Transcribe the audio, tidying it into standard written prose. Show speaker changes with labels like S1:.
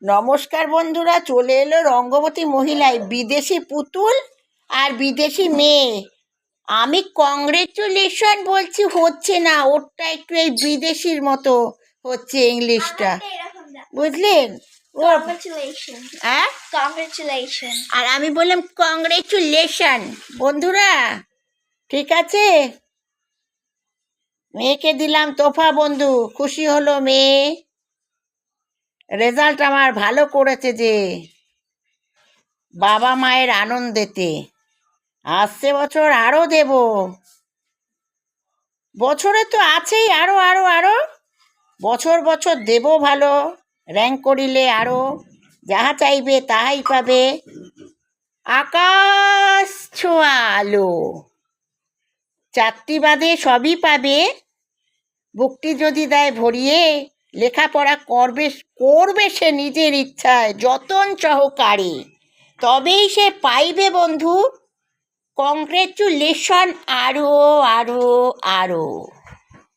S1: নমস্কার বন্ধুরা, চলে এলো রঙ্গবতী মহিলায় বিদেশি পুতুল আর বিদেশি মেয়ে। আমি কংগ্রেচুলেশন বলছি, হচ্ছে না, ওরটা একটু এই বিদেশির মতো হচ্ছে ইংলিশটা, বুঝলেন? ও হ্যাঁ, আর আমি বললাম কংগ্রেচুলেশন। বন্ধুরা ঠিক আছে, মেয়েকে দিলাম তোফা। বন্ধু খুশি হলো মেয়ে, রেজাল্ট আমার ভালো করেছে যে, বাবা মায়ের আনন্দেতে। আসছে বছর আরও দেব, বছরে তো আছেই, আরও আরও আরও বছর বছর দেব। ভালো র্যাঙ্ক করিলে আরও যাহা চাইবে তাহাই পাবে। আকাশ ছোঁয়া আলো, চারটি বাদে সবই পাবে। বুকটি যদি দেয় ভরিয়ে, লেখাপড়া করবে করবে সে নিজের ইচ্ছায় যতন সহকারে, তবেই সে পাইবে বন্ধু কংগ্রেচুলেশন আরও আরও আরও।